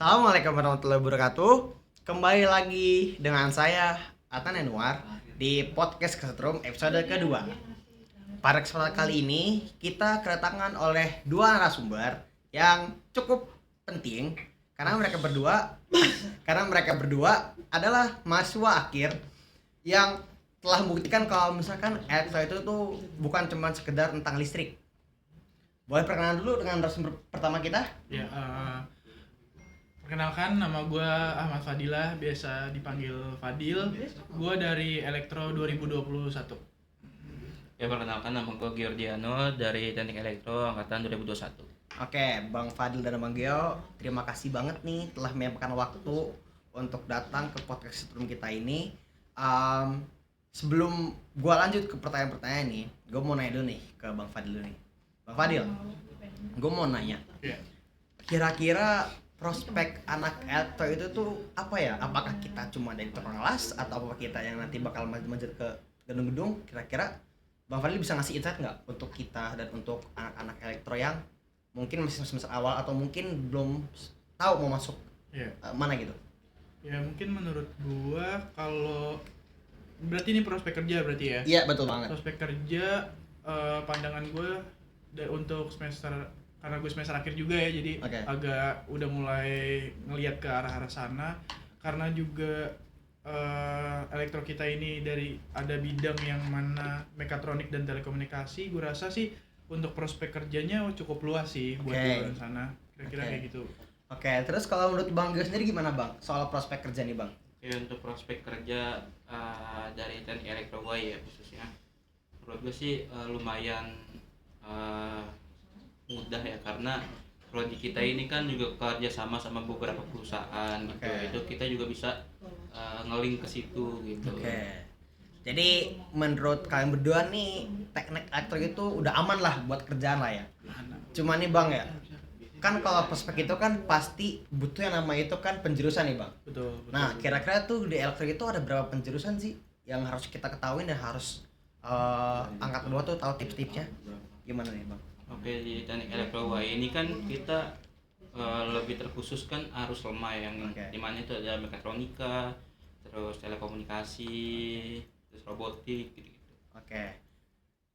Assalamualaikum warahmatullahi wabarakatuh. Kembali lagi dengan saya Atan Anwar di podcast Kesetrum episode kedua. Pada kesempatan kali ini kita kedatangan oleh dua narasumber yang cukup penting karena mereka berdua adalah mahasiswa akhir yang telah membuktikan kalau misalkan elektro itu tuh bukan cuma sekedar tentang listrik. Boleh perkenalan dulu dengan narasumber pertama kita? Ya, perkenalkan, nama gue Ahmad Fadilah, biasa dipanggil Fadil. Gue dari Elektro 2021. Ya, perkenalkan, nama gue Giorgiano dari Teknik Elektro angkatan 2021. Oke, Bang Fadil dan Bang Gio, terima kasih banget nih telah menyempatkan waktu untuk datang ke podcast Setrum kita ini. Sebelum gue lanjut ke pertanyaan-pertanyaan nih, gue mau nanya dulu nih ke Bang Fadil dulu nih. Bang Fadil, gue mau nanya, kira-kira prospek anak elektro itu tuh apa ya? Apakah kita cuma dari tukang las atau apa kita yang nanti bakal manjat ke gedung-gedung? Kira-kira Bang Fadil bisa ngasih insight nggak untuk kita dan untuk anak-anak elektro yang mungkin masih semester awal atau mungkin belum tahu mau masuk mana gitu? Ya mungkin menurut gue kalau berarti ini prospek kerja berarti ya? Iya betul banget. Prospek kerja, pandangan gue untuk semester, karena gue semester akhir juga ya, jadi agak udah mulai ngelihat ke arah-arah sana. Karena juga elektro kita ini dari ada bidang yang mana mekatronik dan telekomunikasi, gue rasa sih untuk prospek kerjanya cukup luas sih buat di luar sana. Kira-kira kayak gitu. Oke, terus kalau menurut Bang Gio sendiri gimana Bang soal prospek kerja nih Bang? Ya, untuk prospek kerja dari teknik elektro gue ya khususnya, menurut gue sih lumayan mudah ya, karena prodi kita ini kan juga kerja sama beberapa perusahaan gitu. Itu kita juga bisa nge-link ke situ gitu. Jadi menurut kalian berdua nih teknik elektro itu udah aman lah buat kerjaan lah ya. Cuma nih Bang ya, kan kalau prospek itu kan pasti butuh yang nama itu kan penjurusan nih Bang. Betul. Nah kira-kira tuh di elektro itu ada berapa penjurusan sih yang harus kita ketahui dan harus angkat kedua tuh tahu tips-tipsnya gimana nih Bang? Oke, di teknik elektro ini kan kita lebih terkhususkan arus lemah yang dimana itu ada mekatronika, terus telekomunikasi, terus robotik gitu. Oke.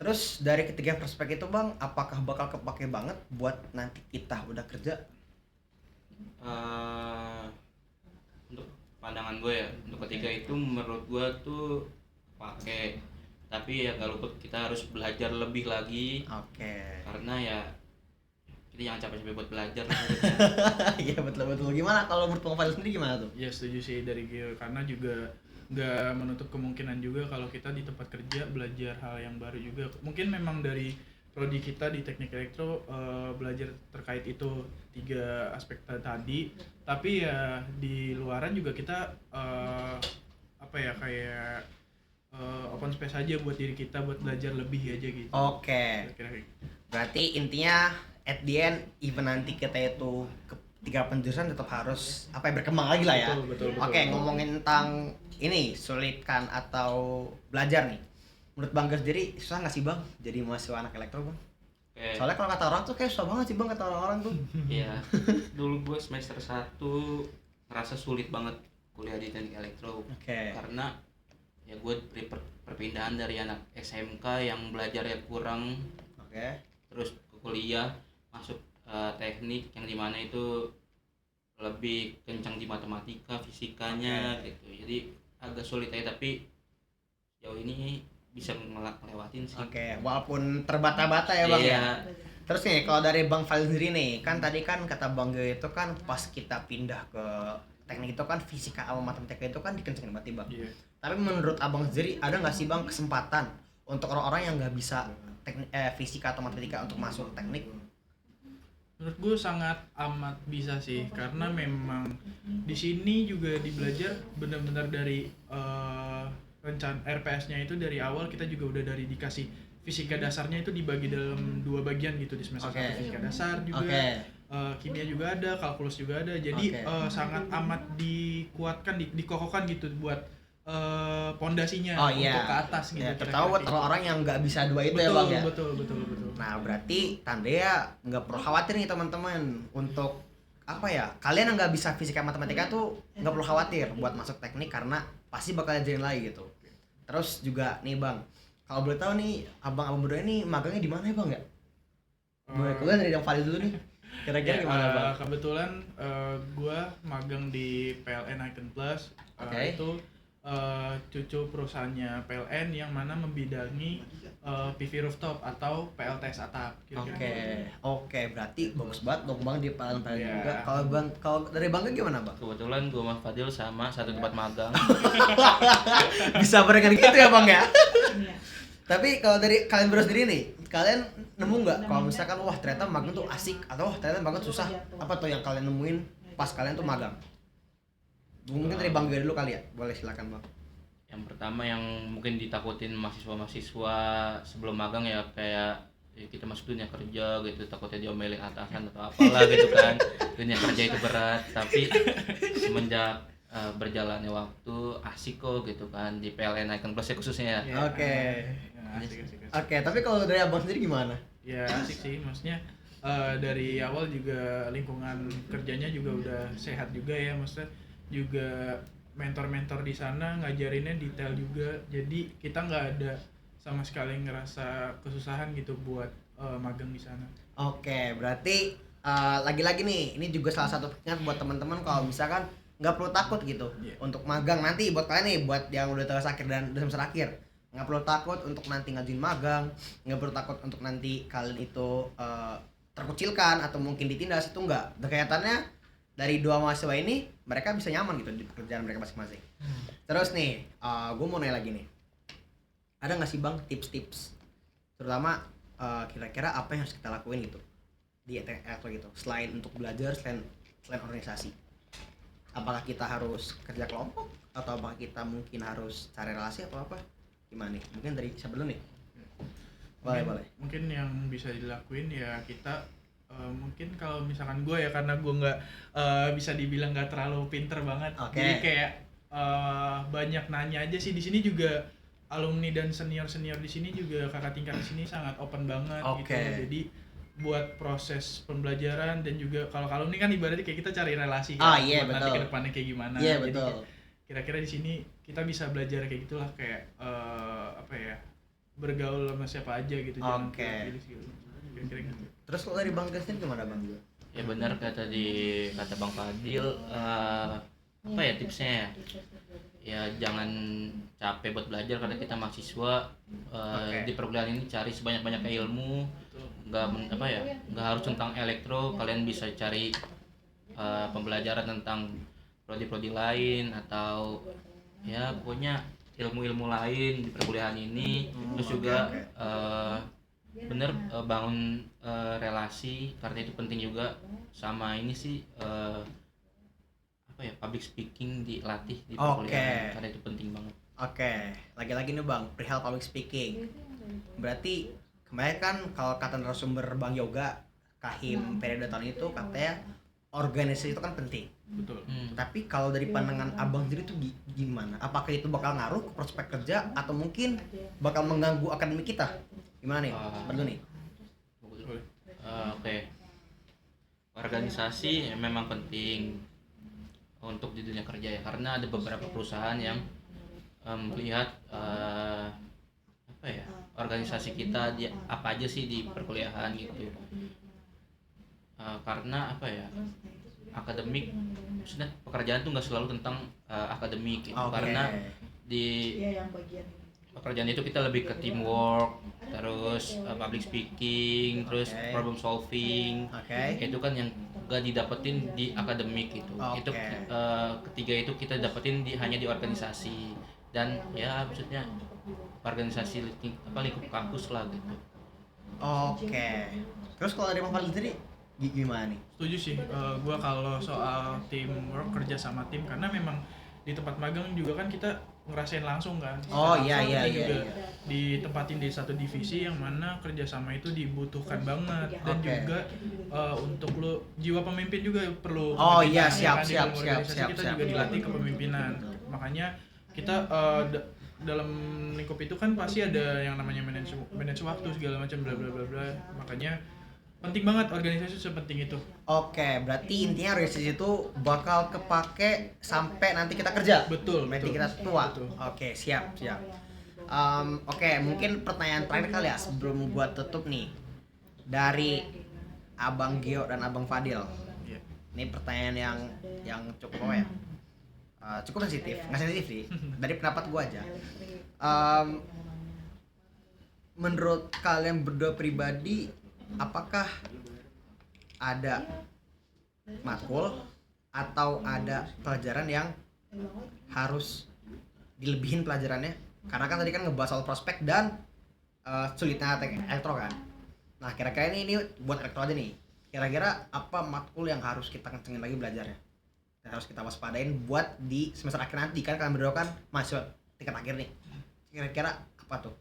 Terus dari ketiga prospek itu Bang, apakah bakal kepake banget buat nanti kita udah kerja? Untuk pandangan gue ya, untuk ketiga itu menurut gue tuh pakai, tapi ya gak lupa kita harus belajar lebih lagi. Karena ya kita jangan capek-capek buat belajar. Iya betul. Gimana kalau menurut Bang Fadil sendiri gimana tuh? Ya setuju sih dari Gio, karena juga nggak menutup kemungkinan juga kalau kita di tempat kerja belajar hal yang baru juga. Mungkin memang dari prodi kita di teknik elektro belajar terkait itu 3 aspek tadi, tapi ya di luaran juga kita kayak open space aja buat diri kita buat belajar lebih aja gitu. Oke. Berarti intinya at the end even nanti kita itu ketiga penjurusan tetap harus berkembang lagi lah ya. Betul. Oke, ngomongin tentang ini sulitkan atau belajar nih. Menurut Bang Gas sendiri susah nggak sih Bang jadi mahasiswa anak elektro Bang? Soalnya kalau kata orang tuh kayak susah banget sih Bang, kata orang-orang tuh. Iya. Dulu gue semester 1 ngerasa sulit banget kuliah di teknik elektro. Karena ya gue perpindahan dari anak SMK yang belajarnya kurang, terus ke kuliah masuk teknik yang dimana itu lebih kencang di matematika, fisikanya gitu. Jadi agak sulit aja, tapi jauh ini bisa ngelewatin sih. Walaupun terbata-bata ya Bang ya. Terus nih kalau dari Bang Fadil sendiri nih, kan tadi kan kata Bang Gio itu kan pas kita pindah ke teknik itu kan fisika sama matematika itu kan dikencengin banget Bang. Tapi menurut Abang sendiri ada nggak sih Bang kesempatan untuk orang-orang yang nggak bisa fisika atau matematika untuk masuk teknik? Menurut gue sangat amat bisa sih, karena memang di sini juga dibelajar benar-benar dari rencana RPS-nya itu dari awal kita juga udah dari dikasih fisika dasarnya itu dibagi dalam 2 bagian gitu di semester 1 fisika dasar juga, kimia juga ada, kalkulus juga ada, jadi sangat amat dikuatkan, dikokohkan gitu buat pondasinya untuk ke atas gitu. Terutama buat orang-orang yang nggak bisa dua itu ya Bang ya. Betul. Nah berarti tanda ya nggak perlu khawatir nih teman-teman untuk apa ya, kalian yang nggak bisa fisika matematika tuh nggak perlu khawatir buat masuk teknik karena pasti bakal ajarin lagi gitu. Terus juga nih Bang, kalau boleh tahu nih abang berdua ini magangnya di mana ya Bang ya? Boleh kalian dari yang Fadil dulu nih. Kira-kira gimana Bang? Kebetulan gue magang di PLN Icon Plus. Itu cucu perusahaannya PLN yang mana membidangi PV rooftop atau PLTS atap. Oke, berarti bagus banget dong Bang di PLN juga. Kalau dari Bang gimana Bang? Kebetulan gue sama Fadil sama satu tempat magang. Bisa barengan gitu ya Bang ya? Tapi kalau dari kalian berdua sendiri nih, kalian nemu nggak kalau misalkan wah ternyata magang tuh asik atau wah ternyata magang susah? Apa tuh yang kalian nemuin pas kalian tuh magang? Mungkin dari Bang Gue dulu kali ya, boleh silakan Bang. Yang pertama yang mungkin ditakutin mahasiswa sebelum magang ya kayak kita masuk dunia kerja gitu, takutnya diomelin atasan atau apalah gitu kan. Dunia kerja itu berat, tapi semenjak berjalannya waktu asik kok gitu kan di PLN Icon Plus ya khususnya ya. Oke, tapi kalau dari Abang sendiri gimana? Ya asik sih, maksudnya dari awal juga lingkungan kerjanya juga udah sehat juga ya, maksudnya juga mentor-mentor di sana ngajarinnya detail juga, jadi kita nggak ada sama sekali ngerasa kesusahan gitu buat magang di sana. Oke, berarti lagi-lagi nih, ini juga salah satu peringatan buat teman-teman kalau misalkan nggak perlu takut gitu untuk magang nanti buat kalian nih, buat yang udah tugas akhir dan udah semester akhir, nggak perlu takut untuk nanti ngajuin magang, nggak perlu takut untuk nanti kalian itu terkucilkan atau mungkin ditindas, itu nggak. Kelihatannya dari dua mahasiswa ini mereka bisa nyaman gitu di pekerjaan mereka masing-masing. Terus nih, gue mau nanya lagi nih, ada nggak sih Bang tips-tips terutama kira-kira apa yang harus kita lakuin gitu di elektro gitu, selain untuk belajar, selain organisasi? Apakah kita harus kerja kelompok atau apakah kita mungkin harus cari relasi atau apa? Gimana nih? Mungkin dari siapa dulu nih? Boleh. Mungkin yang bisa dilakuin ya kita mungkin kalau misalkan gue ya, karena gue nggak bisa dibilang nggak terlalu pinter banget, jadi kayak banyak nanya aja sih. Di sini juga alumni dan senior di sini juga kakak tingkat di sini sangat open banget gitu. Jadi buat proses pembelajaran dan juga kalau alumni kan ibaratnya kayak kita cari relasi kan, buat nanti ke depannya kayak gimana. Jadi kira-kira di sini kita bisa belajar kayak gitulah, kayak apa ya, bergaul sama siapa aja gitu, jangan pilih gitu. Kira-kira gitu. Terus kalau dari Bang Kristin gimana Bang? Ya benar kata Bang Fadil, apa ya tipsnya ya jangan capek buat belajar karena kita mahasiswa. Di perkuliahan ini cari sebanyak-banyaknya ilmu, nggak harus tentang elektro, kalian bisa cari pembelajaran tentang prodi-prodi lain atau ya pokoknya ilmu-ilmu lain di perkuliahan ini. Terus juga bener bangun relasi karena itu penting juga, sama ini sih apa ya, public speaking dilatih di perkuliahan karena itu penting banget. Lagi-lagi nih Bang, perihal public speaking, berarti kemarin kan kalau kata narasumber Bang Yoga Kahim periode tahun itu katanya organisasi itu kan penting. Betul. Tapi kalau dari pandangan Abang sendiri tuh gimana? Apakah itu bakal ngaruh ke prospek kerja atau mungkin bakal mengganggu akademik kita? Gimana nih? Perlu nih. Organisasi memang penting untuk di dunia kerja ya, karena ada beberapa perusahaan yang melihat apa ya, organisasi kita apa aja sih di perkuliahan gitu. Karena apa ya, akademik, maksudnya pekerjaan tuh nggak selalu tentang akademik gitu. Karena di pekerjaan itu kita lebih ke teamwork, terus public speaking, terus problem solving. Itu kan yang gak didapetin di akademik gitu. Itu ketiga itu kita dapetin hanya di organisasi, dan ya maksudnya organisasi lingkup kampus lah gitu. Terus kalau dari Bang Fadil sendiri gimana nih? Setuju sih, gue kalau soal teamwork, kerja sama tim, karena memang di tempat magang juga kan kita ngerasain langsung kan. Iya. Ditempatin di satu divisi yang mana kerjasama itu dibutuhkan banget, dan juga untuk lo jiwa pemimpin juga perlu. Siap. Kita juga dilatih kepemimpinan. Makanya kita dalam lingkup itu kan pasti ada yang namanya manage waktu segala macam bla bla bla bla. Makanya penting banget, organisasi sepenting itu. Oke, berarti intinya organisasi itu bakal kepake sampai nanti kita kerja. Betul, Nanti betul. kita tua. Betul. Oke, siap. Oke, mungkin pertanyaan terakhir kali ya sebelum gua tutup nih. Dari Abang Gio dan Abang Fadil. Iya. Ini pertanyaan yang cukup apa ya? Cukup sensitif, nggak sensitif sih. Dari pendapat gua aja. Menurut kalian berdua pribadi, apakah ada matkul atau ada pelajaran yang harus dilebihin pelajarannya? Karena kan tadi kan ngebahas soal prospek dan sulitnya teknik elektro kan. Nah, kira-kira ini buat elektro aja nih. Kira-kira apa matkul yang harus kita kencengin lagi belajarnya? Dan harus kita waspadain buat di semester akhir nanti, kan kalian berdua kan mahasiswa tingkat akhir nih. Kira-kira apa tuh?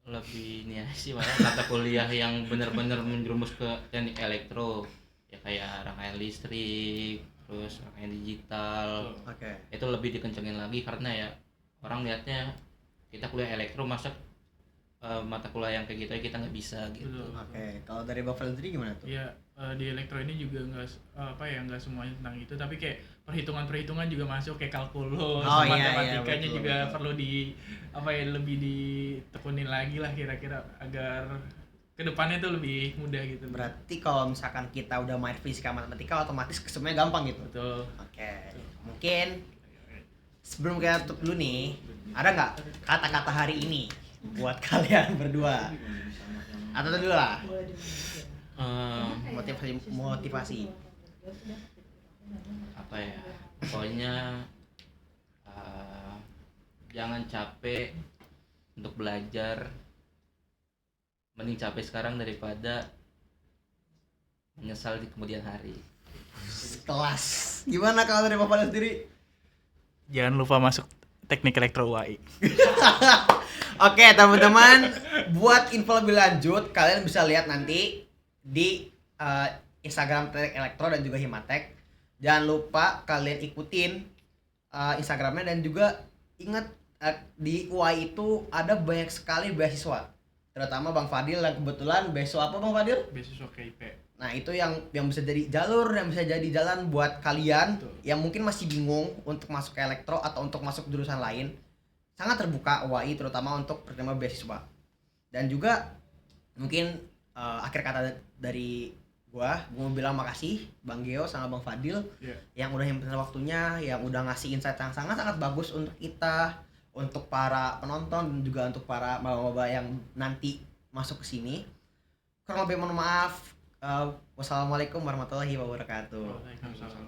Lebih ini ya sih, malah mata kuliah yang benar-benar menjerumus ke teknik elektro ya, kayak rangkaian listrik, terus rangkaian digital. Oke. Itu lebih dikencengin lagi karena ya orang lihatnya kita kuliah elektro, masa mata kuliah yang kayak gitu ya kita nggak bisa gitu. Betul. Oke, kalau dari Bang Fadil gimana tuh? Iya, di elektro ini juga nggak semuanya tentang itu, tapi kayak perhitungan juga masuk, kayak kalkulus, Oh, iya, matematikanya betul, juga betul. perlu lebih ditekunin lagi lah kira-kira agar kedepannya tuh lebih mudah gitu. Berarti kalau misalkan kita udah main fisika matematika, otomatis semuanya gampang gitu. Betul. Oke, mungkin sebelum kita tutup dulu nih, ada nggak kata-kata hari ini buat kalian berdua? Atau dulu lah, motivasi. Apa ya, pokoknya jangan capek untuk belajar, mending capek sekarang daripada menyesal di kemudian hari. Kelas. Gimana kalau dari Bapak sendiri? Jangan lupa masuk teknik elektro UAI. Oke, teman-teman, buat info lebih lanjut kalian bisa lihat nanti di Instagram Teknik Elektro dan juga Himatek. Jangan lupa kalian ikutin Instagramnya, dan juga ingat di UAI itu ada banyak sekali beasiswa. Terutama Bang Fadil yang kebetulan beasiswa apa Bang Fadil? Beasiswa KIP. Nah, itu yang bisa jadi jalur, yang bisa jadi jalan buat kalian. Betul. Yang mungkin masih bingung untuk masuk ke elektro atau untuk masuk jurusan lain. Sangat terbuka UAI, terutama untuk penerima beasiswa. Dan juga mungkin akhir kata dari gua mau bilang makasih Bang Geo sama Bang Fadil, yang udah nyempetin waktunya, yang udah ngasih insight yang sangat-sangat bagus untuk kita, untuk para penonton, dan juga untuk para maba-maba yang nanti masuk ke sini. Kurang lebih mohon maaf. Wassalamualaikum warahmatullahi wabarakatuh. Waalaikumsalam.